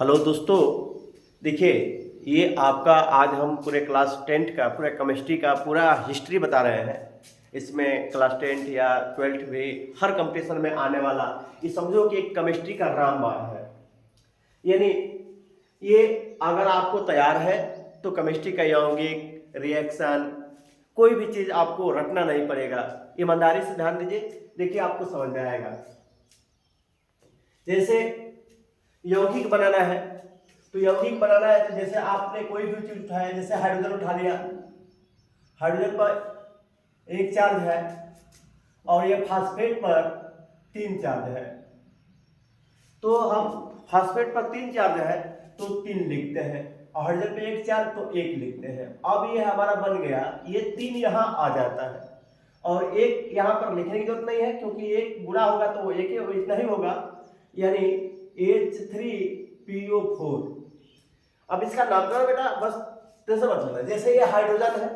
Hello दोस्तों, देखिए ये आपका आज हम पूरे क्लास 10th का पूरा केमिस्ट्री का पूरा हिस्ट्री बता रहे हैं। इसमें क्लास 10th या 12th भी हर कंपटीशन में आने वाला ये समझो कि एक केमिस्ट्री का रामबाण है। यानी ये अगर आपको तैयार है तो केमिस्ट्री का यौगिक रिएक्शन कोई भी चीज़ आपको रटना नहीं पड़ेगा। ईमानदारी से ध्यान दीजिए, देखिए आपको समझ में आएगा। जैसे यौगिक बनाना है तो यौगिक बनाना है तो जैसे आपने कोई भी चीज उठाया, जैसे हाइड्रोजन उठा लिया, हाइड्रोजन पर एक चार्ज है और ये फास्फेट पर 3 चार्ज है। तो हम फास्फेट पर 3 चार्ज है तो 3 लिखते हैं और हाइड्रोजन पे 1 चार्ज तो 1 लिखते हैं। अब ये हमारा बन गया, ये 3 यहाँ आ जाता है और 1 यहाँ पर लिखने की जरूरत नहीं है क्योंकि 1 गुणा होगा तो वो 1 इतना ही होगा, यानी H3PO4। अब इसका नामकरण बेटा बस जैसे मतलब है, जैसे ये हाइड्रोजन है,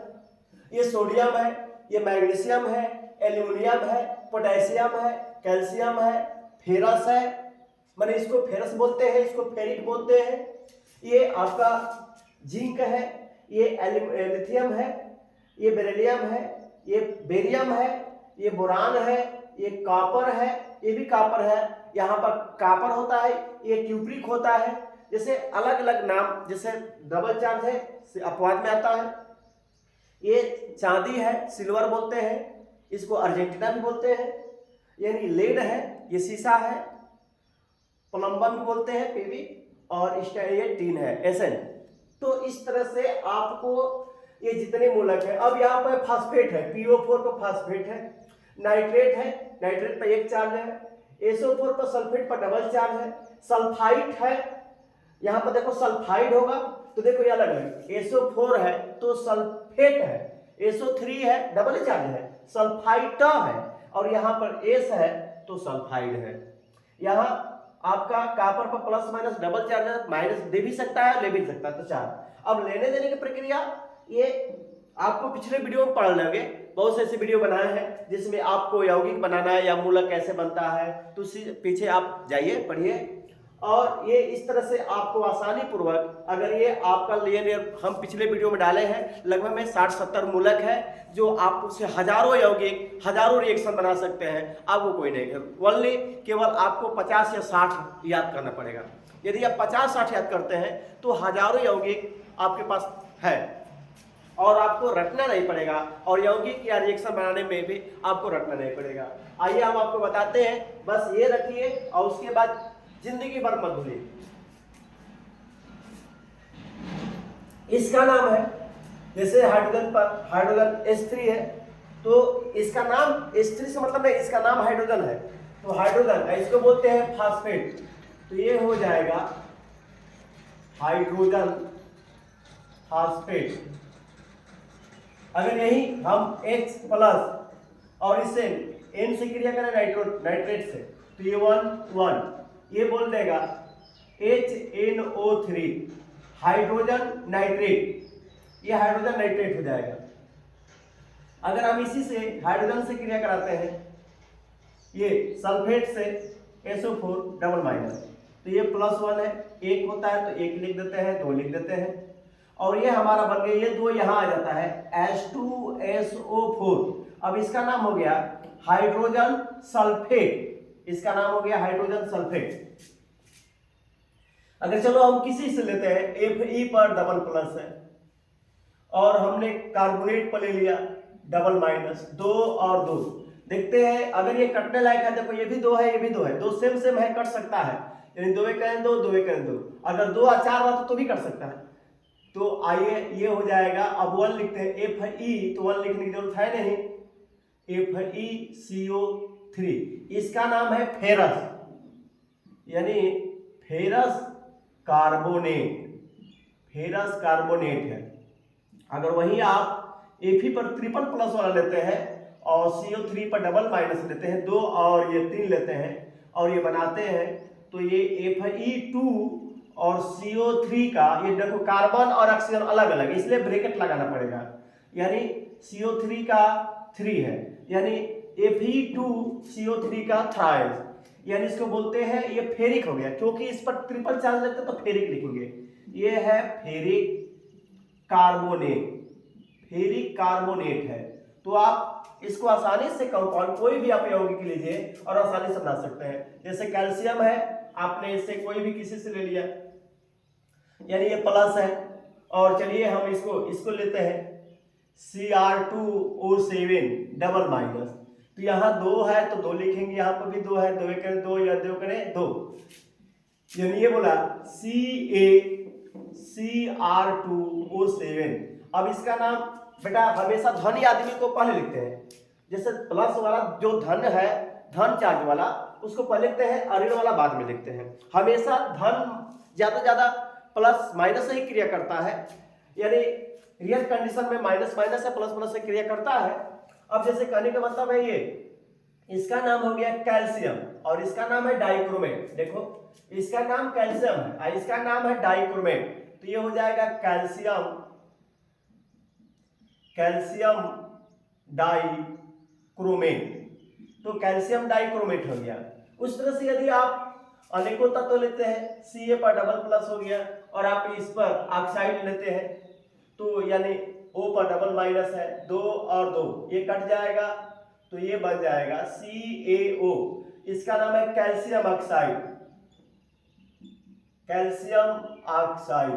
ये सोडियम है, ये मैग्नीशियम है, एल्यूमिनियम है, पोटेशियम है, कैल्शियम है, फेरस है, माने इसको फेरस बोलते हैं, इसको फेरिक बोलते हैं। ये आपका जिंक है, ये लिथियम है, ये बेरिलियम है, ये बेरियम है, ये बोरान है, ये कॉपर है, ये भी कॉपर है, यहाँ पर कॉपर होता है, ये क्यूप्रिक होता है। जैसे अलग अलग नाम, जैसे डबल चार्ज है अपवाद में आता है। ये चांदी है, सिल्वर बोलते हैं, इसको अर्जेंटीना भी बोलते हैं। यानी लेड है, ये शीशा है, प्लम्बम भी बोलते हैं पीवी, और इसका ये टीन है एसएन। तो इस तरह से आपको ये जितने मूलक है, अब यहाँ पर फास्फेट है, PO4 पर फास्फेट है, नाइट्रेट है, नाइट्रेट पर 1 चार्ज है, SO4 पर सल्फेट पर डबल चार्ज है, सल्फाइड है, यहाँ पर देखो सल्फाइड होगा तो देखो ये अलग है, SO4 है तो सल्फेट है, SO3 है डबल चार्ज है, सल्फाइड है, और यहाँ पर S है तो सल्फाइड है। यहाँ आपका कॉपर पर प्लस माइनस डबल चार्ज है, माइनस दे भी सकता है ले भी सकता है, तो 4। अब लेने देने की प्रक्रिया ये आपको पिछले वीडियो में पढ़ लेंगे, बहुत से ऐसे वीडियो बनाए हैं जिसमें आपको यौगिक बनाना है या मूलक कैसे बनता है, तो पीछे आप जाइए पढ़िए। और ये इस तरह से आपको आसानी पूर्वक, अगर ये आपका लिए हम पिछले वीडियो में डाले हैं, लगभग में 60-70 मूलक है जो आप उससे हजारों यौगिक हजारों रिएक्शन बना सकते हैं। आपको कोई नहीं है, ओनली केवल आपको 50 या 60 याद करना पड़ेगा। यदि आप 50-60 याद करते हैं तो हजारों यौगिक आपके पास है और आपको रटना नहीं पड़ेगा, और यौगिक या रिएक्शन बनाने में भी आपको रटना नहीं पड़ेगा। आइए हम आपको बताते हैं, बस ये रखिए और उसके बाद जिंदगी भर मत भूलिए। इसका नाम है, जैसे हाइड्रोजन पर हाइड्रोजन H3 है तो इसका नाम H3 से मतलब नहीं, इसका नाम हाइड्रोजन है तो हाइड्रोजन, इसको बोलते हैं फास्फेट, तो ये हो जाएगा हाइड्रोजन फास्फेट। अगर यही हम H प्लस और इससे N से क्रिया करें नाइट्रेट से तो ये 1 ये बोल देगा HNO3 हाइड्रोजन नाइट्रेट, ये हाइड्रोजन नाइट्रेट हो जाएगा। अगर हम इसी से हाइड्रोजन से क्रिया कराते हैं, ये सल्फेट से SO4 डबल माइनस, तो ये +1 है, 1 होता है तो 1 लिख देते हैं, 2 लिख देते हैं, और ये हमारा बन गया, ये 2 यहाँ आ जाता है H2SO4। अब इसका नाम हो गया हाइड्रोजन सल्फेट, इसका नाम हो गया हाइड्रोजन सल्फेट। अगर चलो हम किसी से लेते हैं, Fe पर डबल प्लस है और हमने कार्बोनेट पर ले लिया डबल माइनस, 2 और 2, देखते हैं अगर ये कटने लायक है, देखो ये भी 2 है, ये भी 2 है, 2 सेम है, कट सकता है, यानी 2 करें 2, 2 करें 2, अगर 2 और 4 हुआ तो भी कट सकता है। तो आइए ये हो जाएगा, अब 1 लिखते हैं, Fe तो 1 लिखने की जरूरत है नहीं, FeCO3, इसका नाम है फेरस, यानी फेरस कार्बोनेट है। अगर वही आप Fe पर ट्रिपल प्लस वाला लेते हैं और CO3 पर डबल माइनस लेते हैं, 2 और ये 3 लेते हैं और ये बनाते हैं, तो ये Fe2 और CO3 का, ये देखो कार्बन और ऑक्सीजन अलग अलग, इसलिए ब्रैकेट लगाना पड़ेगा, यानी CO3 का 3 है, यानी Fe2CO3 का थ्राइस, यानी इसको बोलते हैं ये फेरिक हो गया, क्योंकि इस पर ट्रिपल चार्ज लगता है तो फेरिक लिखेंगे। ये है फेरिक कार्बोनेट, फेरिक कार्बोनेट है। तो आप इसको आसानी से कंपाउंड कोई भी आप यौगिक लीजिए और आसानी से बना सकते हैं। जैसे कैल्शियम है, आपने इससे कोई भी किसी से ले लिया, यानी ये प्लस है, और चलिए हम इसको लेते हैं Cr2O7 डबल माइनस। तो यहाँ 2 है तो 2 लिखेंगे, यहाँ पर भी 2 है, 2 करें 2 या 2 करें 2, यानी ये बोला Cr2O7। अब इसका नाम बेटा हमेशा धनी आदमी को पहले लिखते हैं, जैसे प्लस वाला जो धन है, धन चार्ज वाला, उसको पहले लिखते हैं, ऋण वाला बाद में लिखते हैं। हमेशा धन ज्यादा प्लस माइनस से ही क्रिया करता है, यानी रियल कंडीशन में माइनस माइनस से प्लस प्लस से क्रिया करता है। अब जैसे कहने का मतलब है, ये इसका नाम हो गया कैल्शियम और इसका नाम है डाइक्रोमेट। देखो इसका नाम कैल्शियम है और इसका नाम है डाइक्रोमेट, तो ये हो जाएगा कैल्शियम डाइक्रोमेट। तो कैल्शियम डाइक्रोमेट हो गया। उस तरह से यदि आप अनेकों तत्व लेते हैं, Ca पर डबल प्लस हो गया और आप इस पर ऑक्साइड लेते हैं, तो यानी O पर डबल माइनस है, 2 और 2 ये कट जाएगा, तो ये बन जाएगा CaO। इसका नाम है कैल्शियम ऑक्साइड, कैल्शियम ऑक्साइड।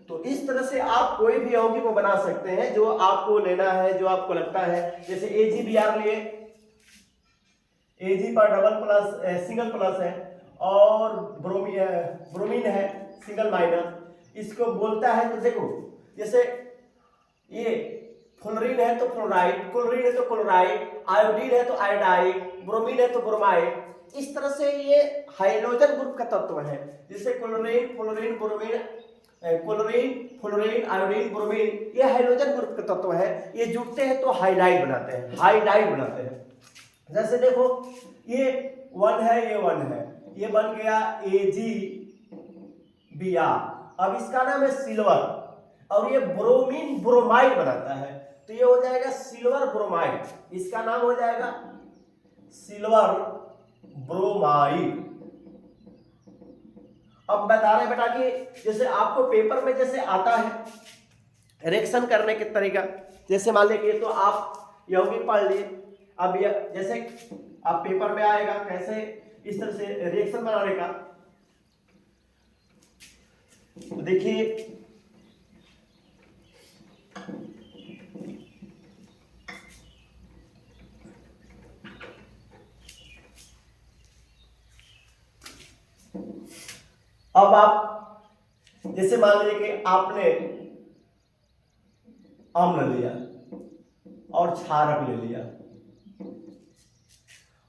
तो इस तरह से आप कोई भी यौगिक को बना सकते हैं जो आपको लेना है, जो आपको लगता है। जैसे AgBr लिए, Ag पर डबल प्लस सिंगल प्लस है और ब्रोमीन है सिंगल माइनस, इसको बोलता है। तो देखो जैसे ये फ्लोरीन है तो फ्लोराइड, क्लोरीन है तो क्लोराइड, आयोडीन है तो आयोडाइड, ब्रोमीन है तो ब्रोमाइड। इस तरह से ये हाइड्रोजन ग्रुप का तत्व है। जैसे chlorine, fluorine, bromine, chlorine, fluorine, iodine, bromine, ये हाइड्रोजन ग्रुप का तत्व है। ये जुड़ते हैं तो हाइडाइड बनाते हैं, हाइडाइड बनाते हैं। जैसे देखो ये 1 है, ये 1 है, ये बन गया AgBr। अब इसका नाम है सिल्वर और ये ब्रोमीन ब्रोमाइड बनाता है, तो ये हो जाएगा सिल्वर ब्रोमाइड। इसका नाम हो जाएगा सिल्वर ब्रोमाइड। अब बता रहे बेटा कि जैसे आपको पेपर में जैसे आता है रिएक्शन करने के तरीका, जैसे मान लीजिए तो आप यौगिक पढ़ लिए, अब जैसे आप पेपर में आएगा कैसे इस तरह से रिएक्शन बनाने का। तो देखिए अब आप जैसे मान लीजिए कि आपने अम्ल लिया और क्षारक ले लिया।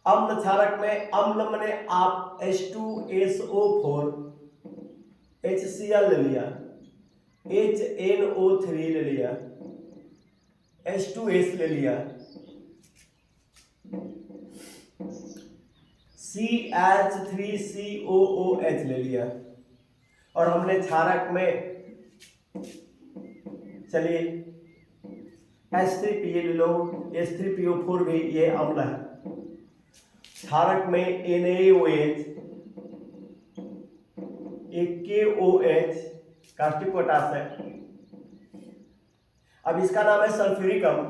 अम्ल क्षारक में अम्ल में आप H2SO4 HCl ले लिया, HNO3 ले लिया, H2S ले लिया, CH3COOH ले लिया, और हमने क्षारक में चलिए H3Pl ले लो, H3PO4 भी ये अम्ल है। क्षारक में NaOH, KOH कास्टिक पोटास है। अब इसका नाम है सल्फ्यूरिक अम्ल।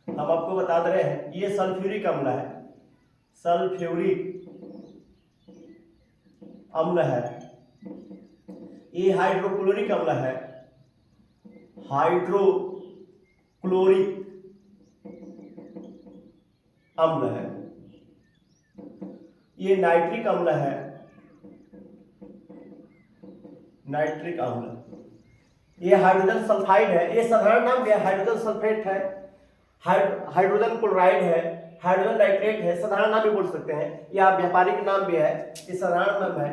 हम आपको बता दे रहे हैं ये सल्फ्यूरिक अम्ल है, सल्फ्यूरिक अम्ल है। ये हाइड्रोक्लोरिक अम्ल है, हाइड्रोक्लोरिक अम्ल है। ये नाइट्रिक अम्ल है, नाइट्रिक अम्ल। ये हाइड्रोजन सल्फाइड है, ये साधारण नाम भी है, हाइड्रोजन सल्फेट है, हाइड्रोजन क्लोराइड है, हाइड्रोजन नाइट्रेट है, साधारण नाम भी बोल सकते हैं, या व्यापारिक नाम भी है, ये साधारण नाम है।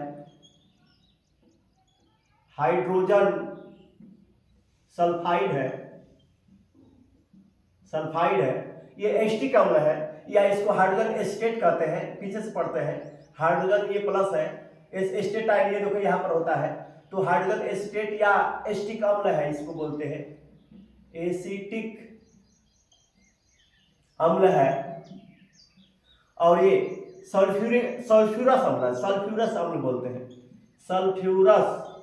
हाइड्रोजन सल्फाइड है, सल्फाइड है। ये एस्टिक अम्ल है, या इसको हाइड्रोजन एस्टेट कहते हैं, पीछे से पढ़ते हैं। हाइड्रोजन ये प्लस है, एस्टेटाइड ये देखो यहाँ पर होता है, तो हाइड्रोजन एस्टेट या एस्टिक अम्ल है, इसको बोलते हैं एसिटिक अम्ल है। और ये सल्फ्यूरस अम्ल, सल्फ्यूरस अम्ल बोलते हैं, सल्फ्यूरस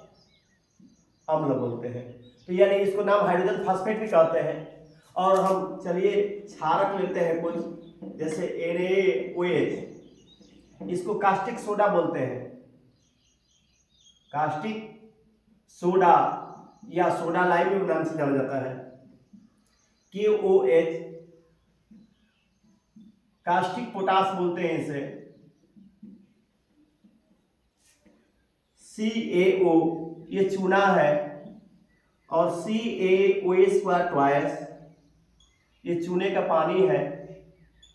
अम्ल बोलते हैं। तो यानी इसको नाम हाइड्रोजन फास्फेट भी कहते हैं। और हम चलिए क्षारक लेते हैं कुछ, जैसे NaOH, इसको कास्टिक सोडा बोलते हैं, कास्टिक सोडा या सोडा लाइम भी नाम से जाना जाता है। KOH, कास्टिक पोटास बोलते हैं इसे। CaO, ये चूना है, और CaOH ट्वाइस, ये चूने का पानी है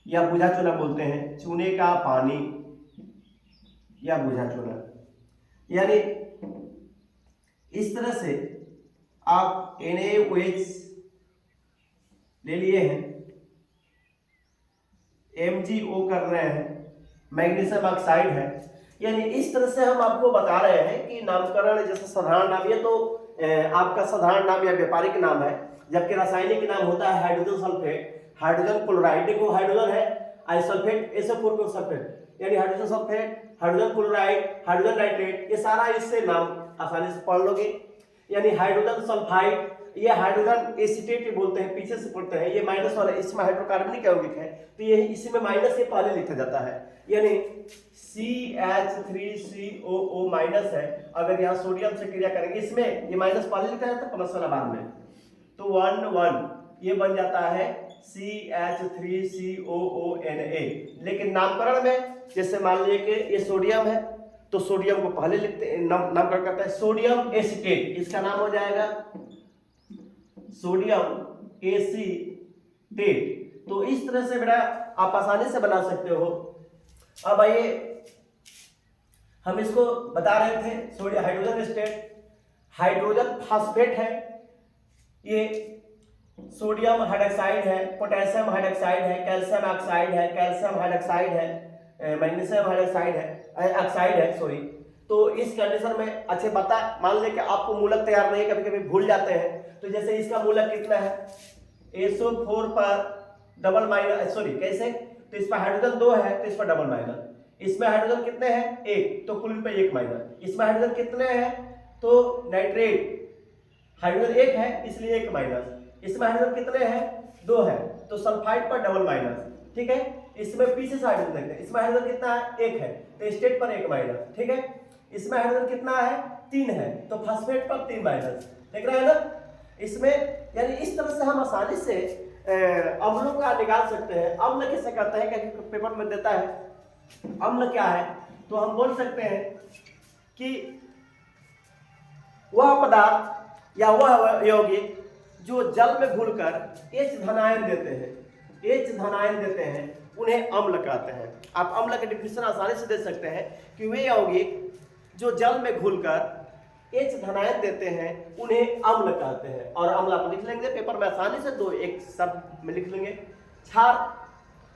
या बुझा चूना बोलते हैं, चूने का पानी या बुझा चूना। यानी इस तरह से आप NaOH ले लिए हैं, MgO कर रहे हैं, मैग्नीशियम ऑक्साइड है। यानी इस तरह से हम आपको बता रहे हैं कि नामकरण, जैसे साधारण नाम, ये तो आपका साधारण नाम या व्यापारिक नाम है, जबकि रासायनिक नाम होता है हाइड्रोजन सल्फेट, हाइड्रोजन क्लोराइड। देखो हाइड्रोजन है आइसल्फेट, SO4 सल्फेट, यानी hydrogen sulphate, hydrogen chloride, hydrogen nitrate, ये सारा इससे नाम आसानी से पढ़ लोगे। यानी हाइड्रोजन सल्फाइड, ये हाइड्रोजन एसीटेट भी बोलते हैं, पीछे से पढ़ते हैं, ये माइनस वाला, इसमें हाइड्रोकार्बनिक यौगिक है, तो ये इसी में माइनस के पहले लिखा जाता है। यानी CH3COO माइनस है, अगर यहाँ सोडियम से क्रिया करेंगे, इसमें ये माइनस पहले लिखा जाता है, प्लस वाला बाद में, तो 1 ये बन जाता है CH3COONA। लेकिन नामकरण में जैसे मान लीजिए कि ये सोडियम है, तो सोडियम को पहले लिखते हैं, नामकरण करता है सोडियम एसीटेट, इसका नाम हो जाएगा सोडियम एसीटेट। तो इस तरह से बेटा आप आसानी से बना सकते हो। अब आइए, हम इसको बता रहे थे, sodium hydrogen acetate, hydrogen phosphate है, ये सोडियम हाइड्रोक्साइड है, पोटेशियम हाइड्रोक्साइड है, कैल्शियम ऑक्साइड है, कैल्शियम हाइड्रोक्साइड है, मैग्नीशियम हाइड्रोक्साइड है, ऑक्साइड है, सॉरी। तो इस कंडीशन में अच्छे बता, मान ले कि आपको मूलक तैयार नहीं, कभी कभी भूल जाते हैं, तो जैसे इसका मूलक कितना है, SO4 पर डबल माइनस, सॉरी कैसे, तो इस पर हाइड्रोजन 2 है, तो इस पर डबल माइनस, इसमें हाइड्रोजन कितने हैं 1, तो कुल पे 1 माइनस, इसमें हाइड्रोजन कितने हैं, तो नाइट्रेट हाइड्रोजन 1 है इसलिए 1 माइनस, इसमें हाइड्रोजन कितने हैं 2 है, तो सल्फाइड पर डबल माइनस, ठीक है। इसमें पीछे से हाइड्रोजन देखते हैं, इसमें हाइड्रोजन कितना है 1 है, तो स्टेट पर 1 माइनस, ठीक है। इसमें हाइड्रोजन कितना है 3 है, तो फास्फेट पर 3 माइनस, देख रहे हैं ना इसमें। यानी इस तरह से हम आसानी से अम्लों का निकाल सकते हैं। अम्ल किसे कहते हैं, क्योंकि पेपर में देता है अम्ल क्या है, तो हम बोल सकते हैं कि वह पदार्थ या वह यौगिक जो जल में घुलकर H धनायन देते हैं, H धनायन देते हैं, उन्हें अम्ल कहते हैं। आप अम्ल के डिफिनेशन आसानी से दे सकते हैं कि वे यौगिक जो जल में घुलकर H धनायन देते हैं, उन्हें अम्ल कहते हैं। और अम्ल आप लिख लेंगे पेपर में आसानी से, दो एक शब्द में लिख लेंगे। क्षार,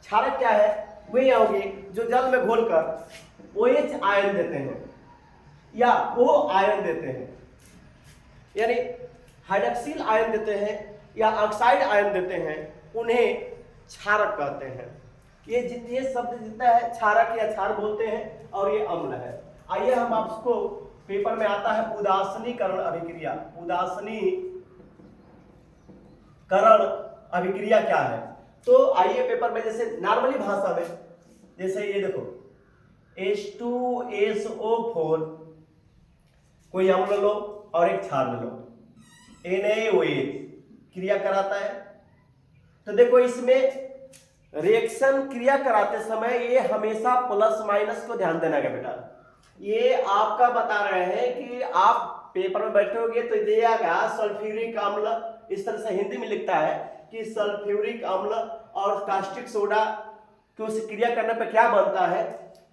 क्षारक क्या है, वे यौगिक जो जल में घोलकर OH आयन देते हैं या O आयन देते हैं, यानी हाइड्रोक्सिल आयन देते हैं या ऑक्साइड आयन देते हैं, उन्हें क्षारक कहते हैं। ये शब्द जितना है क्षारक या क्षार बोलते हैं, और ये अम्ल है। आइए हम आपको पेपर में आता है उदासीनीकरण अभिक्रिया। उदासीनीकरण अभिक्रिया क्या है, तो आइए पेपर में जैसे नॉर्मली भाषा में, जैसे ये देखो H2SO4, कोई अम्ल लो और एक क्षार लो, NaOH क्रिया कराता है। तो देखो इसमें रिएक्शन क्रिया कराते समय ये हमेशा प्लस माइनस को ध्यान देना है बेटा। ये आपका बता रहे हैं कि आप पेपर में बैठोगे तो दिएगा सल्फ्यूरिक अम्ल, इस तरह से हिंदी में लिखता है कि सल्फ्यूरिक अम्ल और कास्टिक सोडा को क्रिया करने पर क्या बनता है।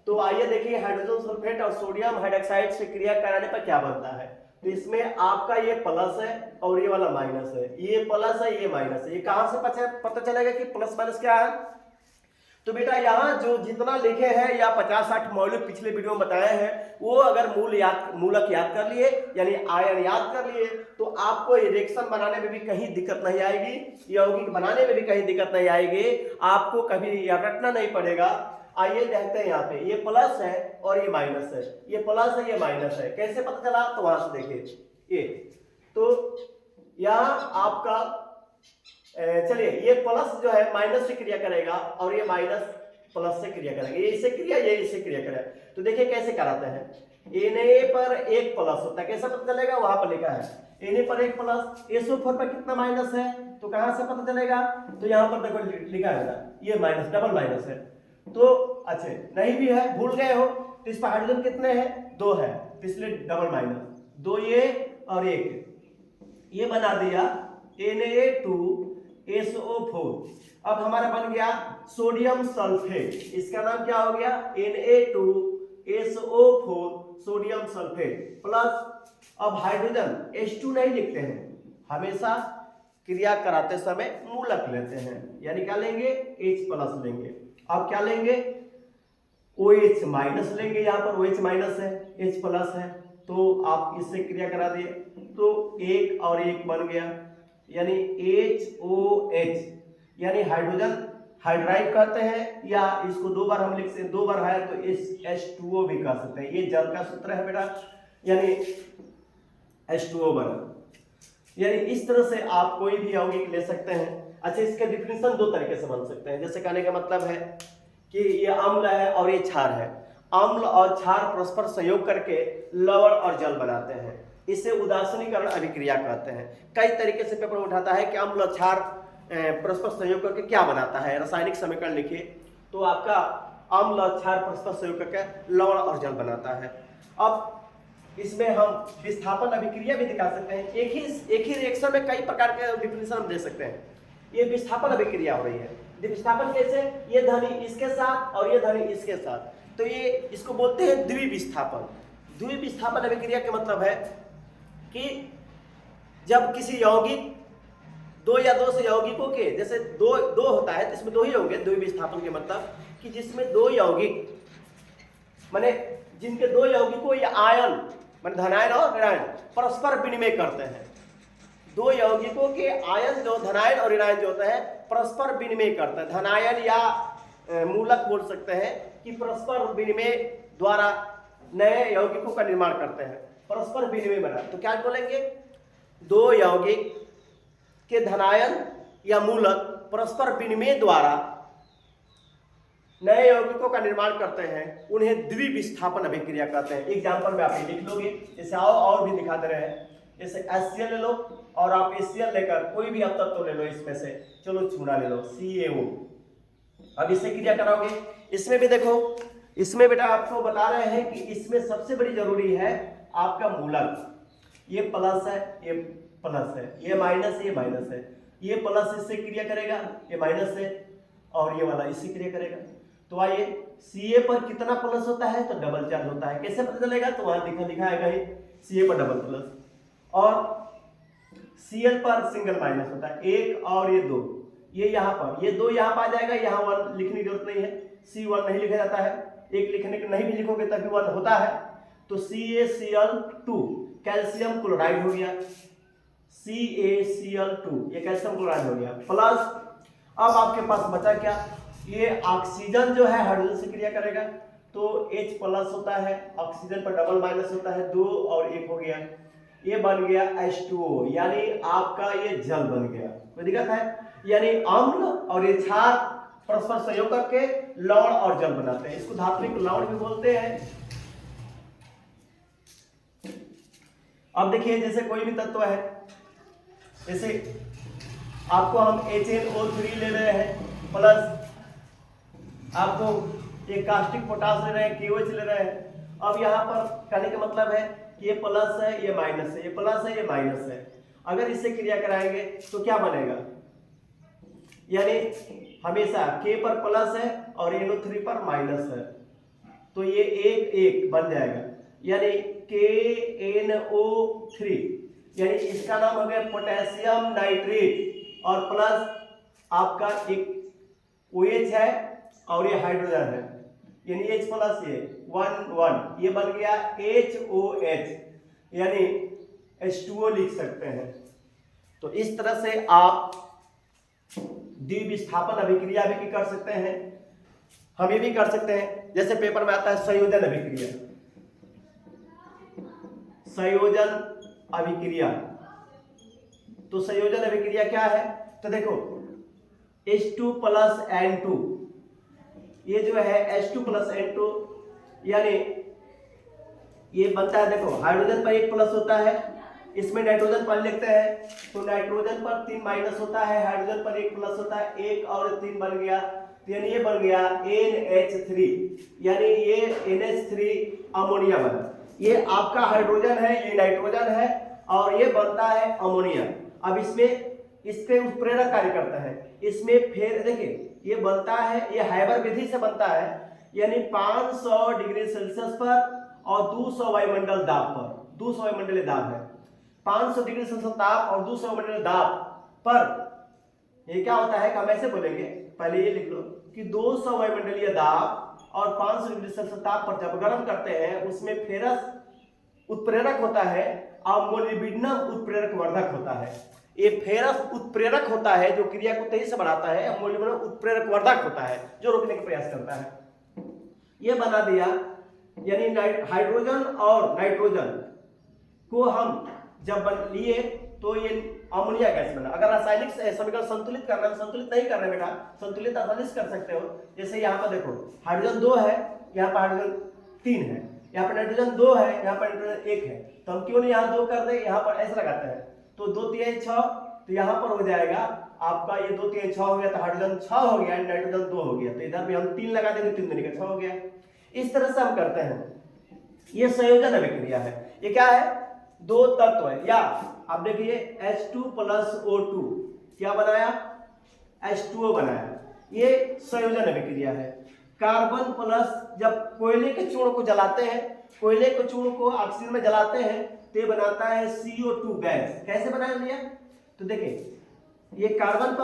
तो आइए देखिए हाइड्रोजन सल्फेट और सोडियम हाइड्रोक्साइड से क्रिया कराने पर क्या बनता है। तो इसमें आपका ये प्लस है और ये वाला माइनस है, ये प्लस है ये माइनस है। ये कहां से पता चलेगा कि प्लस माइनस क्या है, तो बेटा यहाँ जो जितना लिखे हैं या 50-60 मौलिक पिछले वीडियो में बताए हैं, वो अगर मूलक याद कर लिए यानी आयन याद कर लिए, तो आपको रिएक्शन बनाने में भी कहीं दिक्कत नहीं आएगी, यौगिक बनाने में भी कहीं दिक्कत नहीं आएगी, आपको कभी यह रटना नहीं पड़ेगा। आइए देखते हैं यहाँ पे, ये प्लस है और ये माइनस है, ये प्लस है ये माइनस है, कैसे पता चला? तो वहां से देखिए ये, तो यहाँ आपका चलिए ये प्लस जो है माइनस से क्रिया करेगा और ये माइनस प्लस से क्रिया करेगा, ये इससे क्रिया ये इससे क्रिया करेगा। तो देखिए कैसे कराते हैं, Na पर एक प्लस होता है, कैसे पता चलेगा? वहां पर लिखा है Na पर एक प्लस, SO4 पर कितना माइनस है, तो कहां से पता चलेगा? तो यहाँ पर देखो लिखा है ये माइनस, डबल माइनस है। तो अच्छा नहीं भी है, भूल गए हो, तो इस पर हाइड्रोजन कितने हैं? 2 है, तो इसलिए डबल माइनस, 2 ये और 1 ये बना दिया Na2SO4। अब हमारा बन गया सोडियम सल्फेट, इसका नाम क्या हो गया? Na2SO4 sodium sulphate plus. अब हाइड्रोजन H2 नहीं लिखते हैं, हमेशा क्रिया कराते समय मूलक लेते हैं, यानी क्या लेंगे? H प्लस लेंगे। अब क्या लेंगे? OH माइनस लेंगे, यहाँ पर OH माइनस है, H प्लस है, तो आप इससे क्रिया करा दिए, तो 1 और 1 बन गया, यानी HOH, यानी हाइड्रोजन हाइड्राइड कहते हैं, या इसको 2 बार हम लिख सकते हैं, 2 बार है तो इस H2O भी कह सकते हैं। ये जल का सूत्र है बेटा, यानी H2O बना। यानी इस तरह से आप कोई भी यौगिक ले सकते हैं। अच्छा, इसके डिफिनेशन 2 तरीके से बन सकते हैं। जैसे कहने का मतलब है कि ये अम्ल है और ये क्षार है, अम्ल और क्षार परस्पर संयोग करके लवण और जल बनाते हैं, इसे उदासीनीकरण अभिक्रिया कहते हैं। कई तरीके से पेपर उठाता है कि अम्ल और क्षार परस्पर संयोग करके क्या बनाता है, रासायनिक समीकरण लिखिए, तो आपका अम्ल और क्षार परस्पर संयोग करके लवण और जल बनाता है। अब इसमें हम विस्थापन अभिक्रिया भी दिखा सकते हैं, एक ही रिएक्शन में कई प्रकार के डिफिनेशन हम दे सकते हैं। ये विस्थापन अभिक्रिया हो रही है, विस्थापन कैसे? ये धनी इसके साथ और ये धनी इसके साथ, तो ये इसको बोलते हैं द्विविस्थापन। द्विविस्थापन अभिक्रिया का मतलब है कि जब किसी यौगिक 2 या 2 से यौगिकों के, जैसे दो होता है तो इसमें 2 ही होंगे, द्विविस्थापन के मतलब कि जिसमें 2 यौगिक माने जिनके 2 यौगिकों या आयन माने धनायन और ऋणायन परस्पर विनिमय करते हैं। 2 यौगिकों के आयन जो धनायन और ऋणायन जो होता है परस्पर विनिमय करते हैं, धनायन या मूलक बोल सकते हैं कि परस्पर विनिमय द्वारा नए यौगिकों का निर्माण करते हैं, परस्पर विनिमय बना, तो क्या बोलेंगे? 2 यौगिक के धनायन या मूलक परस्पर विनिमय द्वारा नए यौगिकों का निर्माण करते हैं, उन्हें द्विविस्थापन अभिक्रिया कहते हैं। एग्जाम्पल में आप ये लिख लोगे, जैसे आओ और भी दिखा दे रहे हैं, जैसे HCl ले लो और आप HCl लेकर कोई भी अब तत्व ले लो, इसमें से चलो चूना ले लो CaO, अब इससे क्रिया कराओगे। इसमें भी देखो, इसमें बेटा आपको बता रहे हैं कि इसमें सबसे बड़ी जरूरी है आपका मूलक, ये प्लस है ये प्लस है, ये माइनस है ये माइनस है, ये प्लस इससे क्रिया करेगा, ये माइनस है, और ये वाला इससे क्रिया करेगा। तो आइए Ca पर कितना प्लस होता है? तो डबल चार्ज होता है, कैसे पता चलेगा? तो वहां लिखा है कहीं Ca पर डबल प्लस, और Cl पर सिंगल माइनस होता है, 1 और ये 2, ये यहाँ पर, ये 2 यहाँ पर आ जाएगा, यहाँ 1 लिखने की जरूरत नहीं है, C1 नहीं लिखा जाता है, 1 लिखने के नहीं भी लिखोगे तभी 1 होता है, तो CaCl2 कैल्शियम क्लोराइड हो गया, CaCl2 ये कैल्शियम क्लोराइड हो गया, प्लस अब आपके पास बचा क्या? ये ऑक्सीजन जो है हाइड्रोजन से क्रिया करेगा, तो H प्लस होता है, ऑक्सीजन पर डबल माइनस होता है, 2 और 1 हो गया, ये बन गया H2O, यानी आपका ये जल बन गया। कोई दिक्कत है? यानी अम्ल और ये क्षार परस्पर संयोग करके लवण और जल बनाते हैं, इसको धात्विक लवण भी बोलते हैं। अब देखिए जैसे कोई भी तत्व है, जैसे आपको हम HNO3 ले रहे हैं प्लस, आपको एक कास्टिक पोटास ले रहे हैं, KOH ले रहे हैं। अब यहाँ पर कहने का मतलब है कि ये प्लस है ये माइनस है, ये प्लस है ये माइनस है, अगर इससे क्रिया कराएंगे तो क्या बनेगा? यानी हमेशा K पर प्लस है और NO3 पर माइनस है, तो ये 1 बन जाएगा, यानी KNO3, यानी इसका नाम हो गया पोटेशियम नाइट्रेट, और प्लस आपका एक OH है और ये हाइड्रोजन है, यानी H प्लस ये 1 ये बन गया HOH, यानी H2O लिख सकते हैं। तो इस तरह से आप द्विविस्थापन अभिक्रिया भी कर सकते हैं। हम ये भी कर सकते हैं, जैसे पेपर में आता है संयोजन अभिक्रिया, संयोजन अभिक्रिया। तो संयोजन अभिक्रिया क्या है, तो देखो H2 प्लस N2, ये जो है H2 प्लस N2 यानी ये बनता है, देखो हाइड्रोजन पर 1 प्लस होता है, इसमें नाइट्रोजन पर लिखते हैं तो नाइट्रोजन पर 3 माइनस होता है, हाइड्रोजन पर 1 प्लस होता है, 1 और 3 बन गया, यानी ये बन गया NH3, यानी ये NH3 अमोनिया बना। ये आपका हाइड्रोजन है, ये नाइट्रोजन है और ये बनता है अमोनिया। अब इसमें इसके उत्प्रेरक कार्य करता है, इसमें फिर देखिए ये बनता है, ये हाइबर विधि से बनता है, यानी 500 डिग्री सेल्सियस पर और 200 वायुमंडल दाब पर, 200 वायुमंडलीय दाब है, 500 डिग्री सेल्सियस ताप और 200 वायुमंडलीय दाब पर ये क्या होता है, हम ऐसे बोलेंगे, पहले ये लिख लो कि 200 वायुमंडलीय दाब और 500 डिग्री सेल्सियस ताप पर जब गर्म करते हैं उसमें फेरस उत्प्रेरक होता है और मोलिब्डेनम उत्प्रेरक वर्धक होता है। ये फेरस उत्प्रेरक होता है जो क्रिया को तेजी से बढ़ाता है, मोलिब्डेनम उत्प्रेरक वर्धक होता है जो रोकने का प्रयास करता है। ये बना दिया, यानी हाइड्रोजन और नाइट्रोजन को हम जब बन लिए तो ये अमोनिया गैस बना। अगर रासायनिक समीकरण संतुलित करना है, संतुलित नहीं करना है बेटा, संतुलित आसानी से कर सकते हो। जैसे यहाँ पर देखो हाइड्रोजन 2 है, यहाँ पर हाइड्रोजन 3 है, यहाँ पर नाइट्रोजन 2 है, यहाँ पर नाइट्रोजन 1 है, तो हम क्यों नहीं यहाँ 2 कर दे, यहाँ पर ऐसे लगाते हैं तो 2 3 6, तो यहाँ पर हो जाएगा आपका ये 2 3 6 हो गया, तो हाइड्रोजन 6 हो गया, नाइट्रोजन 2 हो गया, तो इधर भी हम 3 लगा देंगे, 3 दूनी का 6 हो गया। इस तरह से हम करते हैं। ये संयोजन अभिक्रिया है। ये क्या है, 2 तत्व है, या आप देखिए H2 प्लस O2 क्या बनाया, H2O बनाया, ये संयोजन अभिक्रिया है। कार्बन प्लस, जब कोयले के चूर्ण को जलाते हैं, कोयले के चूर्ण को ऑक्सीजन में जलाते हैं तो ये बनाता है CO2 गैस। कैसे बनाया भैया, तो देखिए ये कार्बन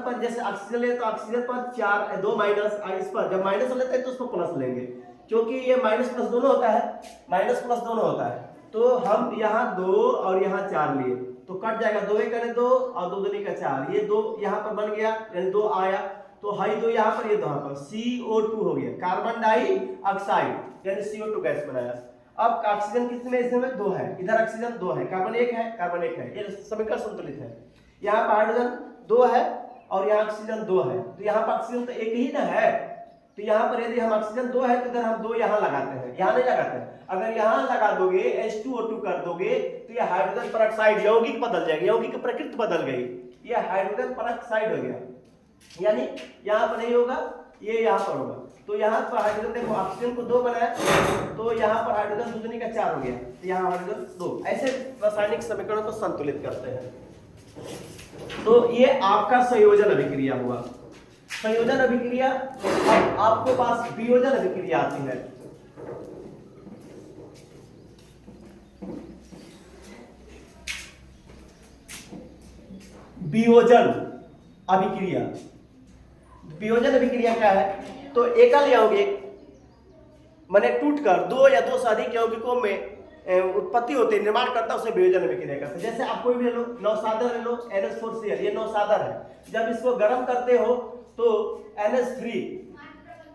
पर जैसे ऑक्सीजन ले तो ऑक्सीजन पर 4 2 माइनस, इस पर जब माइनस लेते हैं तो उसको प्लस लेंगे, क्योंकि ये माइनस प्लस दोनों होता है, माइनस प्लस दोनों होता है, तो हम यहाँ 2 और यहाँ 4 लिए तो कट जाएगा, 2 एक 2 और 2 दूनी का 4, ये 2 यहाँ पर बन गया, यानी 2 आया, तो हाई 2 यहाँ पर, ये 2 यहाँ पर, CO2 हो गया, कार्बन डाइऑक्साइड, यानी CO2 गैस बनाया। अब ऑक्सीजन कितने, इसमें 2 है, इधर ऑक्सीजन 2 है, कार्बन 1 है, कार्बन 1 है, ये समीकरण संतुलित है। यहाँ पर हाइड्रोजन 2 है और यहाँ ऑक्सीजन 2 है, तो यहाँ पर ऑक्सीजन तो एक ही ना है, तो यहाँ पर यदि हम ऑक्सीजन 2 है तो इधर हम 2 यहाँ लगाते हैं, यहाँ नहीं लगाते हैं। अगर यहाँ लगा दोगे H2O2 कर दोगे तो ये हाइड्रोजन पेरोक्साइड यौगिक बदल जाएगी, यौगिक की प्रकृति बदल गई, ये हाइड्रोजन पेरोक्साइड हो गया, यानी यहाँ पर नहीं होगा, ये यहाँ पर होगा। तो यहाँ पर हाइड्रोजन देखो ऑक्सीजन को 2 बनाया तो यहाँ पर हाइड्रोजन दूसरी का 4 हो गया, तो यहाँ हाइड्रोजन 2। ऐसे रासायनिक समीकरणों को संतुलित करते हैं। तो ये आपका संयोजन अभिक्रिया हुआ। संयोजन अभिक्रिया। अब आपके पास वियोजन अभिक्रिया आती है। वियोजन अभिक्रिया, वियोजन अभिक्रिया क्या है, तो एकल यौगिक माने टूटकर 2 या 2 से अधिक यौगिकों में उत्पत्ति होती है, निर्माण करता है, उसे वियोजन अभिक्रिया कहते हैं। जैसे आप कोई भी ले लो, नौसादर ले लो, NH4Cl, ये नौसादर है, जब इसको गर्म करते हो तो NH3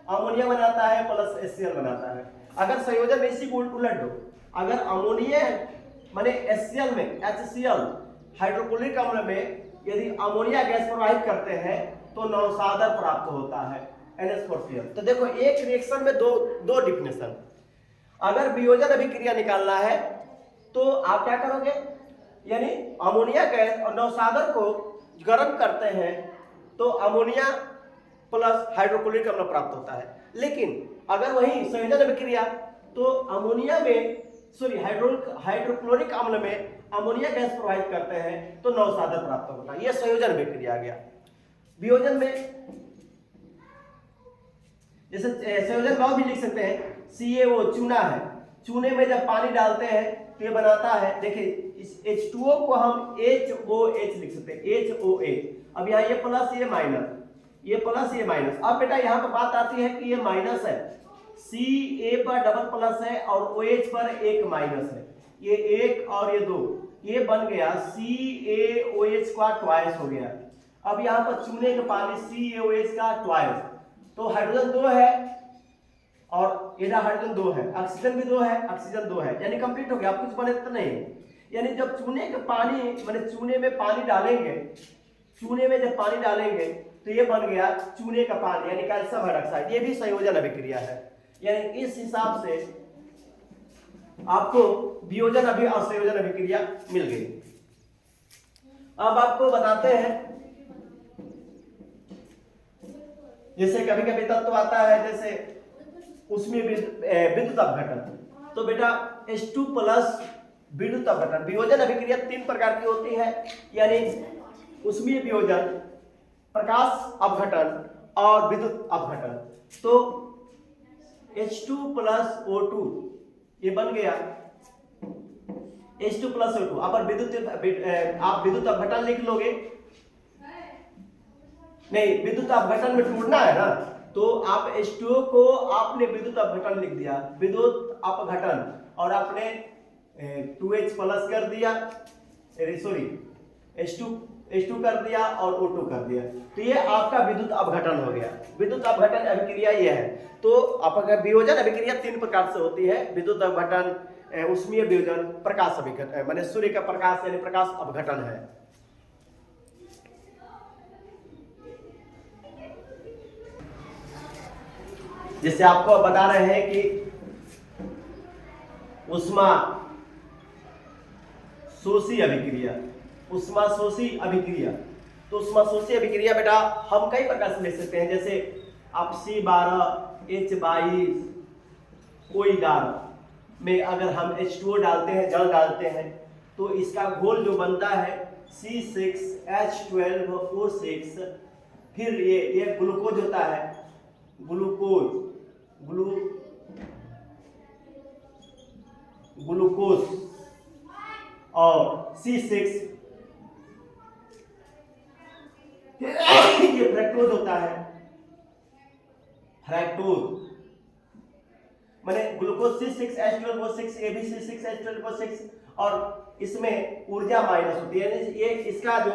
अमोनिया बनाता है प्लस HCl बनाता है। अगर संयोजन में इसी को उलट दो, अगर अमोनिया माने HCl में HCl हाइड्रोक्लोरिक अम्ल में यदि अमोनिया गैस प्रवाहित करते हैं तो नौसादर प्राप्त होता है NH4Cl। तो देखो एक रिएक्शन में दो डिफिनेशन। अगर वियोजन अभिक्रिया निकालना है तो आप क्या करोगे, यानी अमोनिया गैस और नौसादर को गर्म करते हैं तो अमोनिया प्लस हाइड्रोक्लोरिक अम्ल प्राप्त होता है। लेकिन अगर वही संयोजन अभिक्रिया तो अमोनिया में हाइड्रोक्लोरिक अम्ल में अमोनिया गैस प्रवाहित करते हैं तो नौसादर प्राप्त होता है। यह संयोजन अभिक्रिया आ गया। वियोजन में जैसे संयोजन भाव भी लिख सकते हैं, CaO चूना है, चूने में जब पानी डालते हैं तो ये बनाता है, देखिए इस H2O को हम HOH लिख सकते हैं, HOH। अब यहाँ ये प्लस ये माइनस, ये प्लस ये माइनस। अब बेटा यहाँ पर बात आती है कि ये माइनस है, Ca पर डबल प्लस है और OH पर एक माइनस है, ये 1 और ये 2, ये बन गया CaOH का ट्वाइस हो गया। अब यहाँ पर चूने का पानी CaOH का ट्वाइस, तो हाइड्रोजन 2 है और ये हाइड्रोजन 2 है, ऑक्सीजन भी 2 है, ऑक्सीजन 2 है, यानी कंप्लीट हो गया। अब कुछ बने तो नहीं है। यानी जब चूने के पानी माने चूने में पानी डालेंगे, चूने में जब पानी डालेंगे तो ये बन गया चूने का पानी यानी कैल्शियम हाइड्रोक्साइड। ये भी संयोजन अभिक्रिया है। यानी इस हिसाब से आपको वियोजन अभी और संयोजन अभिक्रिया मिल गई। अब आपको बताते हैं जैसे कभी कभी तत्व आता है जैसे उसमें विद्युत अपघटन। तो बेटा H2 प्लस विद्युत अपघटन। वियोजन अभिक्रिया 3 प्रकार की होती है, यानी उसमें वियोजन, प्रकाश अपघटन और विद्युत अपघटन। तो H2 प्लस O2 ये बन गया H2 प्लस O2। आप विद्युत अपघटन लिख लोगे, नहीं विद्युत अपघटन में टूटना है ना, तो आप H2O को आपने विद्युत अपघटन लिख दिया, विद्युत अपघटन, और आपने 2H प्लस कर दिया, सॉरी H2 कर दिया और O2 कर दिया, तो ये आपका विद्युत अपघटन हो गया। विद्युत अपघटन अभिक्रिया ये है। तो आपका वियोजन अभिक्रिया 3 प्रकार से होती है, विद्युत अपघटन, ऊष्मीय वियोजन, प्रकाश अभिघटन, माने सूर्य का प्रकाश यानी प्रकाश अपघटन है। जैसे आपको बता रहे हैं कि उष्मा शोषी अभिक्रिया, उष्मा शोषी अभिक्रिया। तो उष्मा शोषी अभिक्रिया बेटा हम कई प्रकार से ले सकते हैं, जैसे आप C12 H22 O11 में अगर हम H2O डालते हैं, जल डालते हैं, तो इसका घोल जो बनता है C6H12O6, फिर ये ग्लूकोज होता है, ग्लूकोज और C6 ये फ्रक्टोज होता है, फ्रक्टोज माने ग्लूकोज C6H12O6, ये भी C6H12O6, और इसमें ऊर्जा माइनस होती है। यानी ये इसका जो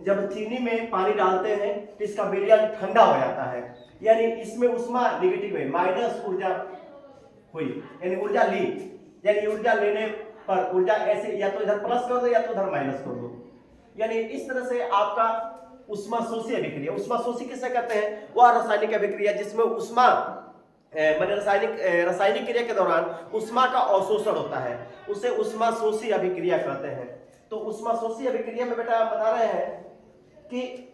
जब चीनी में पानी डालते हैं तो इसका विलयन ठंडा हो जाता है, यानी इसमें उष्मा निगेटिव है, माइनस ऊर्जा हुई, यानी ऊर्जा ली, यानी ऊर्जा लेने पर ऊर्जा ऐसे या तो इधर प्लस कर दो या तो इधर माइनस कर दो। यानी इस तरह से आपका उष्मा शोषी अभिक्रिया। उष्मा शोषी किसे कहते हैं? वह रासायनिक अभिक्रिया जिसमें उष्मा माने रासायनिक क्रिया के दौरान उष्मा का अवशोषण होता है, उसे उष्मा शोषी अभिक्रिया कहते हैं। तो उष्मा शोषी अभिक्रिया में बेटा आप बता रहे हैं कि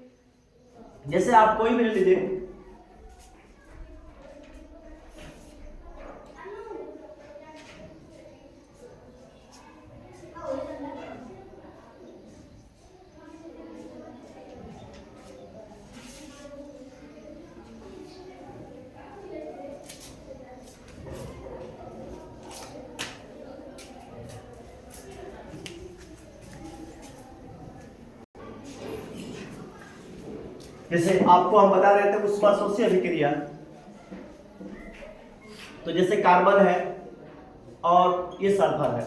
जैसे आप कोई भी ले लीजिए, जैसे आपको हम बता रहे थे उष्मा शोषी अभिक्रिया। तो जैसे कार्बन है और ये सल्फर है,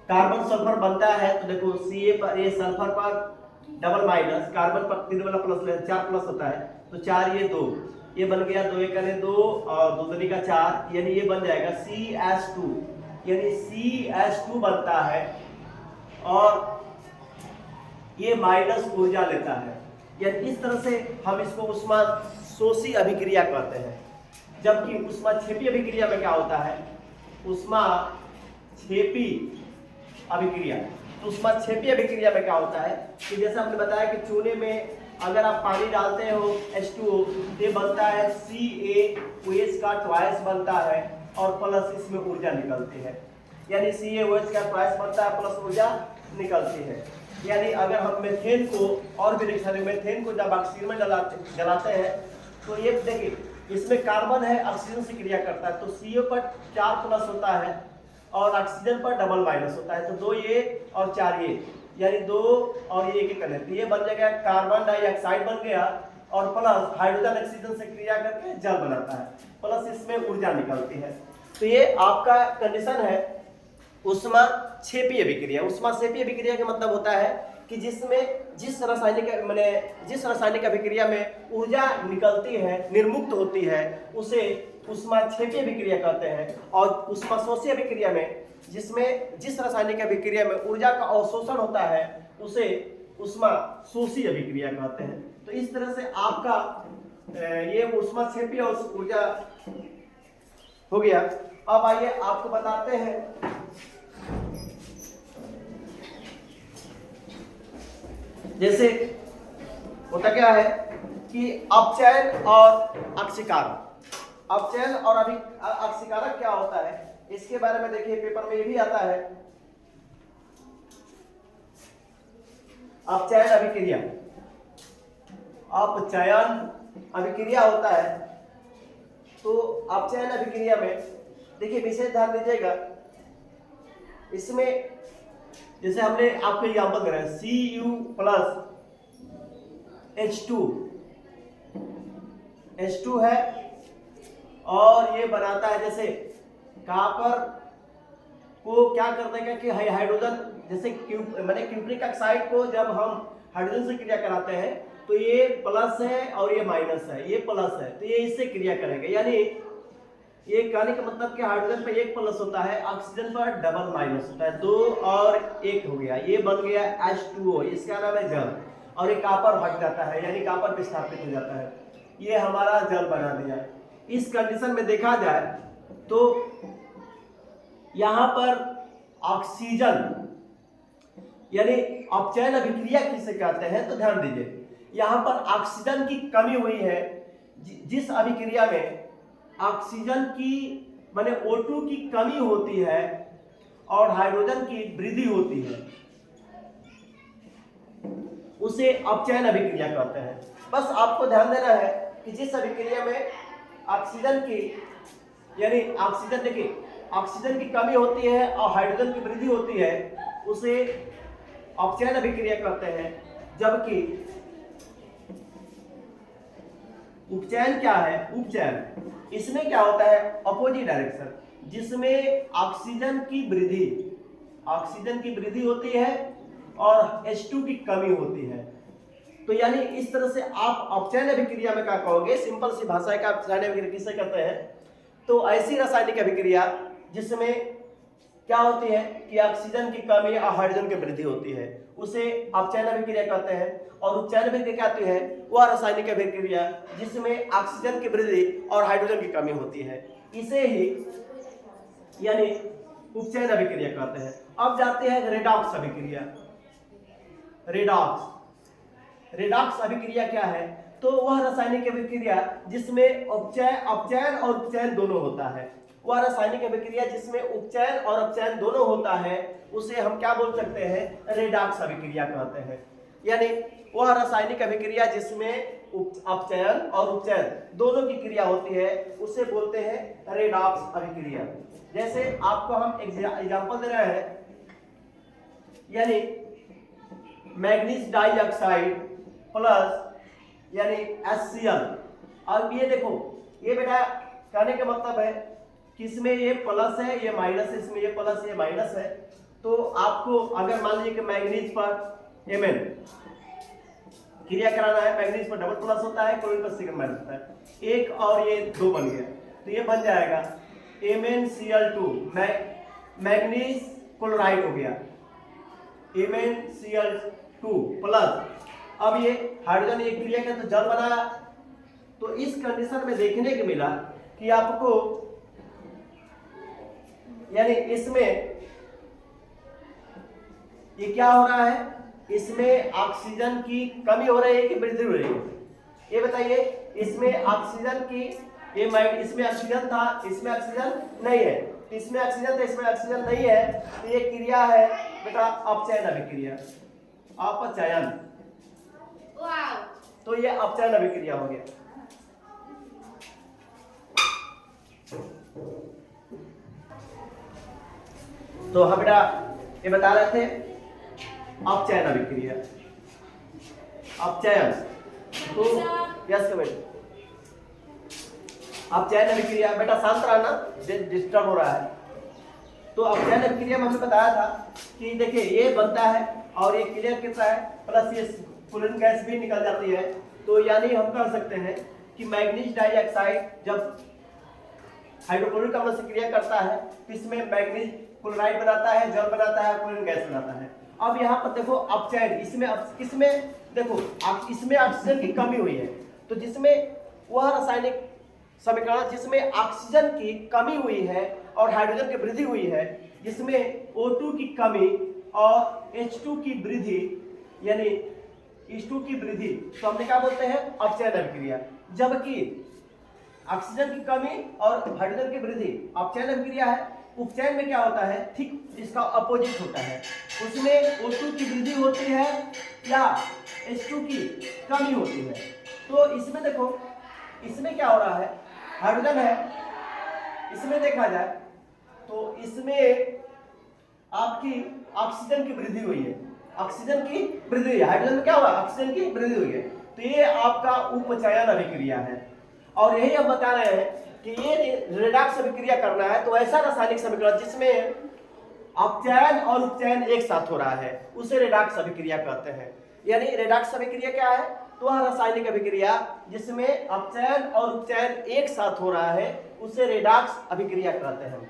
कार्बन सल्फर बनता है, तो देखो Ca पर ये सल्फर पर डबल माइनस, कार्बन पर 3 वाला प्लस ले 4 प्लस होता है, तो 4 ये 2, ये बन गया 2 1 2 और 2 दूनी का 4, यानी ये बन जाएगा CH2, यानी CH2 बनता है और ये माइनस ऊर्जा लेता है। यानी इस तरह से हम इसको उष्मा शोषी अभिक्रिया कहते हैं। जबकि उष्मा क्षेपी अभिक्रिया में क्या होता है? उष्मा क्षेपी अभिक्रिया। तो उष्मा क्षेपी अभिक्रिया में क्या होता है कि जैसे हमने बताया कि चूने में अगर आप पानी डालते हो H2O, ये बनता है CaOH का ट्वाइस बनता है और प्लस इसमें ऊर्जा निकलती है, यानी CaOH का ट्वाइस बनता है प्लस ऊर्जा निकलती है। यानी अगर हम मेथेन को और भी देख सकते हैं, मेथेन को जब ऑक्सीजन में जलाते हैं तो ये देखिए इसमें कार्बन है, ऑक्सीजन से क्रिया करता है, तो CO पर 4 प्लस होता है और ऑक्सीजन पर डबल माइनस होता है, तो 2 ये और 4 ये, यानी 2 और ये एक करने, तो ये बन जाएगा कार्बन डाइऑक्साइड बन गया और प्लस हाइड्रोजन ऑक्सीजन से क्रिया करके जल बनाता है, प्लस इसमें ऊर्जा निकलती है। तो ये आपका कंडीशन है उष्मा क्षेपी अभिक्रिया। उष्मा क्षेपी अभिक्रिया का मतलब होता है कि जिसमें जिस रासायनिक अभिक्रिया में ऊर्जा निकलती है, निर्मुक्त होती है, उसे ऊष्माक्षेपी अभिक्रिया कहते हैं। और ऊष्माशोषी अभिक्रिया में जिस रासायनिक अभिक्रिया में ऊर्जा का अवशोषण होता है उसे ऊष्माशोषी अभिक्रिया कहते हैं। तो इस तरह से आपका ये ऊष्माक्षेपी और ऊर्जा हो गया। अब आइए आपको बताते हैं जैसे होता क्या है कि अपचयन और अक्षीकारक। अपचयन और अक्षीकारक क्या होता है इसके बारे में देखिए, पेपर में ये भी आता है। अपचयन अभिक्रिया, अपचयन अभिक्रिया होता है। तो अपचयन अभिक्रिया में देखिए विशेष ध्यान दीजिएगा, इसमें जैसे हमने आपको एग्जांपल दे रहे हैं Cu प्लस H2 है और ये बनाता है जैसे कॉपर को क्या करने का कि हाइड्रोजन, जैसे क्यूप्रिक ऑक्साइड को जब हम हाइड्रोजन से क्रिया कराते हैं तो ये प्लस है और ये माइनस है, ये प्लस है तो ये इससे क्रिया करेंगे। यानी ये कहने का मतलब कि हाइड्रोजन पे एक प्लस होता है, ऑक्सीजन पर डबल माइनस होता है, 2 और 1 हो गया, ये बन गया H2O, इसका नाम है जल। और ये कॉपर हट जाता है यानी कॉपर विस्थापित हो जाता है, ये हमारा जल बना दिया। इस कंडीशन में देखा जाए तो यहाँ पर ऑक्सीजन यानी अपचयन अभिक्रिया किसे कहते हैं तो ध्यान दीजिए, यहाँ पर ऑक्सीजन की कमी हुई है। जिस अभिक्रिया में ऑक्सीजन की माने O2 की कमी होती है और हाइड्रोजन की वृद्धि होती है उसे अपचयन अभिक्रिया कहते हैं। बस आपको ध्यान देना है कि जिस अभिक्रिया में ऑक्सीजन की यानी ऑक्सीजन देखिए ऑक्सीजन की कमी होती है और हाइड्रोजन की वृद्धि होती है उसे अपचयन अभिक्रिया कहते हैं। जबकि उपचयन क्या है, उपचयन इसमें क्या होता है अपोजिट डायरेक्शन, जिसमें ऑक्सीजन की वृद्धि होती है और H2 की कमी होती है। तो यानी इस तरह से आप अपचयन अभिक्रिया में क्या कहोगे, सिंपल सी भाषा का अपचयन अभिक्रिया किसे कहते हैं तो ऐसी रासायनिक अभिक्रिया जिसमें क्या होती है कि ऑक्सीजन की कमी और हाइड्रोजन की वृद्धि होती है उसे अपचयन अभिक्रिया कहते हैं। और उपचयन अभिक्रिया क्या होती है वह रासायनिक अभिक्रिया जिसमें ऑक्सीजन की वृद्धि और हाइड्रोजन की कमी होती है, इसे ही यानी उपचयन अभिक्रिया कहते हैं। अब जाते हैं रेडॉक्स अभिक्रिया। रेडॉक्स अभिक्रिया क्या है तो वह रासायनिक अभिक्रिया जिसमें अपचयन और उपचयन दोनों होता है। वह रासायनिक अभिक्रिया जिसमें उपचयन और अपचयन दोनों होता है उसे हम क्या बोल सकते हैं, रेडॉक्स अभिक्रिया कहते हैं। यानी वह रासायनिक अभिक्रिया जिसमें अपचयन और उपचयन दोनों की क्रिया होती है उसे बोलते हैं रेडॉक्स अभिक्रिया। जैसे आपको हम एग्जांपल दे रहे हैं, यानी मैग्नीज डाइऑक्साइड प्लस यानी HCl। अब ये देखो, ये बेटा कहने का मतलब है कि इसमें ये प्लस है ये माइनस है, इसमें ये प्लस ये माइनस है। तो आपको अगर मान लीजिए कि मैग्नीज पर Mn क्रिया कराना है, मैग्नीज पर डबल प्लस होता है, क्लोरीन पर सिग्मा माइनस होता है, एक और ये 2 बन गया तो ये बन जाएगा MnCl2, मैग्नीज क्लोराइड हो गया MnCl2 प्लस। अब ये हाइड्रोजन एक क्रिया का तो जल बनाया। तो इस कंडीशन में देखने को मिला कि आपको यानी इसमें ये क्या हो रहा है, इसमें ऑक्सीजन की कमी हो रही है कि वृद्धि हो रही है, ये बताइए। इसमें ऑक्सीजन की इसमें ऑक्सीजन था, इसमें ऑक्सीजन नहीं है, इसमें ऑक्सीजन था, इसमें ऑक्सीजन नहीं है, तो ये क्रिया है बेटा अपचयन अभिक्रिया, अपचयन। तो ये अपचयन अभिक्रिया हो गया। तो हम बेटा ये बता रहे थे अपचयन अभिक्रिया, अपचयन। तो यस कमेंट, अपचयन अभिक्रिया बेटा शांत रहना, डिस्टर्ब हो रहा है। तो अपचयन अभिक्रिया में हमने बताया था कि देखिए ये बनता है और ये क्लियर कितना है, प्लस ये फ्लोरीन गैस भी निकल जाती है। तो यानी हम कह सकते हैं कि मैग्नीज डाइऑक्साइड जब हाइड्रोक्लोरिक अम्ल से क्रिया करता है तो इसमें मैग्नीज क्लोराइड बनाता है, जल बनाता है, फ्लोरीन गैस बनाता है। अब यहाँ पर देखो अपचयन, इसमें देखो इसमें ऑक्सीजन की कमी हुई है, तो जिसमें वह रासायनिक समीकरण जिसमें ऑक्सीजन की कमी हुई है और हाइड्रोजन की वृद्धि हुई है, जिसमें O2 की कमी और H2 की वृद्धि यानी H2 की वृद्धि, तो हमने क्या बोलते हैं, अपचयन अभिक्रिया। जबकि ऑक्सीजन की कमी और हाइड्रोजन की वृद्धि अपचयन अभिक्रिया है। उपचयन में क्या होता है, ठीक इसका अपोजिट होता है, उसमें O2 की वृद्धि होती है या H2 की कमी होती है। तो इसमें देखो, इसमें क्या हो रहा है, हाइड्रोजन है, इसमें देखा जाए तो इसमें आपकी ऑक्सीजन की वृद्धि हुई है, ऑक्सीजन की वृद्धि हुई है, हाइड्रोजन में क्या हुआ, ऑक्सीजन की वृद्धि हुई है। तो ये आपका उपचयन अभिक्रिया है। और यही हम बता रहे हैं कि ये रेडॉक्स अभिक्रिया करना है तो ऐसा रासायनिक समीकरण जिसमें अपचयन और उपचयन एक साथ हो रहा है उसे रेडॉक्स अभिक्रिया कहते हैं। यानी रेडॉक्स अभिक्रिया क्या है, तो वह रासायनिक अभिक्रिया जिसमें अपचयन और उपचयन एक साथ हो रहा है उसे रेडॉक्स अभिक्रिया कहते हैं।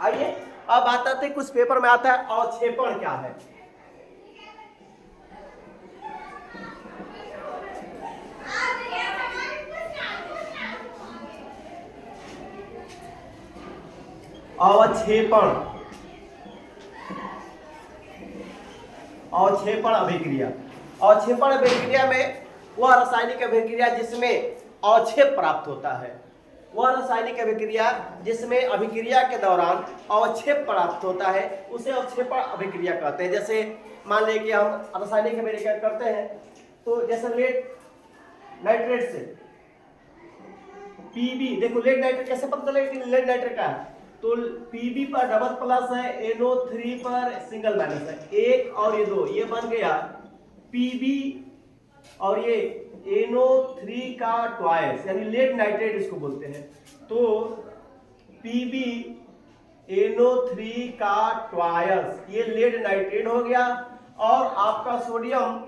आइए अब बात आते हैं, कुछ पेपर में आता है अवक्षेपण क्या है। अवक्षेपण अभिक्रिया। अवक्षेपण अभिक्रिया में वह रासायनिक अभिक्रिया जिसमें अवक्षेप प्राप्त होता है, वह रासायनिक अभिक्रिया जिसमें अभिक्रिया के दौरान अवक्षेप प्राप्त होता है उसे अवक्षेपण अभिक्रिया कहते हैं। जैसे मान लें कि हम रासायनिक अभिक्रिया करते हैं तो जैसे लेड नाइट्रेट से पीबी, देखो लेड नाइट्रेट कैसे पता चलेगा कि लेड नाइट्रेट का है, तो Pb पर डबल प्लस है, NO3 पर सिंगल माइनस है, एक और ये दो, ये बन गया Pb और ये NO3 का ट्वाइस यानी लेड नाइट्रेट इसको बोलते हैं। तो Pb NO3 का ट्वाइस ये लेड नाइट्रेट हो गया। और आपका सोडियम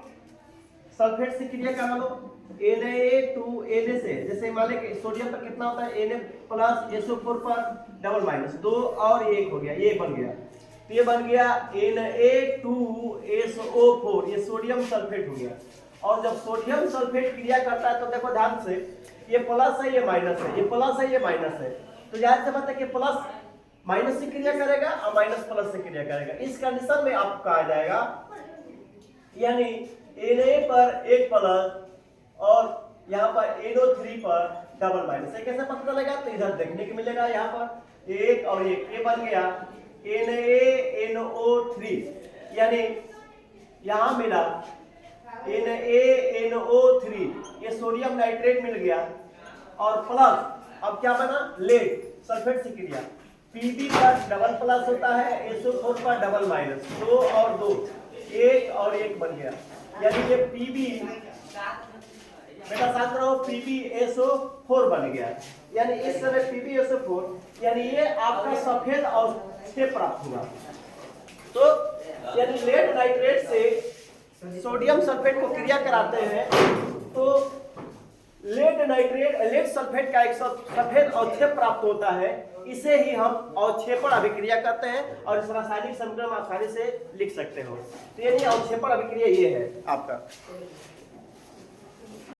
सल्फेट से क्रिया करा लो Na2Na से, जैसे मान लें कि सोडियम पर कितना होता है Na प्लस SO4 पर डबल माइनस, दो और एक हो गया, ये बन गया, तो ये बन गया Na2SO4, ये सोडियम सल्फेट हो गया। और जब सोडियम सल्फेट क्रिया करता है तो देखो ध्यान से, ये प्लस है, ये माइनस है, ये प्लस है, ये माइनस है, तो जाहिर सी बात है कि प्लस माइनस से क्रिया करेगा और माइनस प्लस से क्रिया करेगा। इस कंडीशन में आपको कहा जाएगा यानी Na पर एक प्लस और यहाँ पर NO3 पर डबल माइनस, कैसे पता चलेगा, तो इधर देखने को मिलेगा, यहाँ पर एक और एक, ये बन गया NaNO3 यानी यहाँ मिला NaNO3, ये सोडियम नाइट्रेट मिल गया और प्लस अब क्या बना, लेड सल्फेट से क्रिया, Pb पर डबल प्लस होता है, SO4 पर डबल माइनस, दो और दो, एक और एक बन गया, यानी ये Pb बेटा साथ रहो PbSO4 बन गया। यानी इस समय PbSO4 यानी ये आपका सफेद अवक्षेप प्राप्त हुआ। तो यानी लेड नाइट्रेट से सोडियम सल्फेट को क्रिया कराते हैं तो लेड सल्फेट का एक सफेद अवक्षेप प्राप्त होता है, इसे ही हम अवक्षेपण अभिक्रिया करते हैं और इस रासायनिक समीकरण में आसानी से लिख सकते हो। तो यानी अवक्षेपण अभिक्रिया ये है आपका।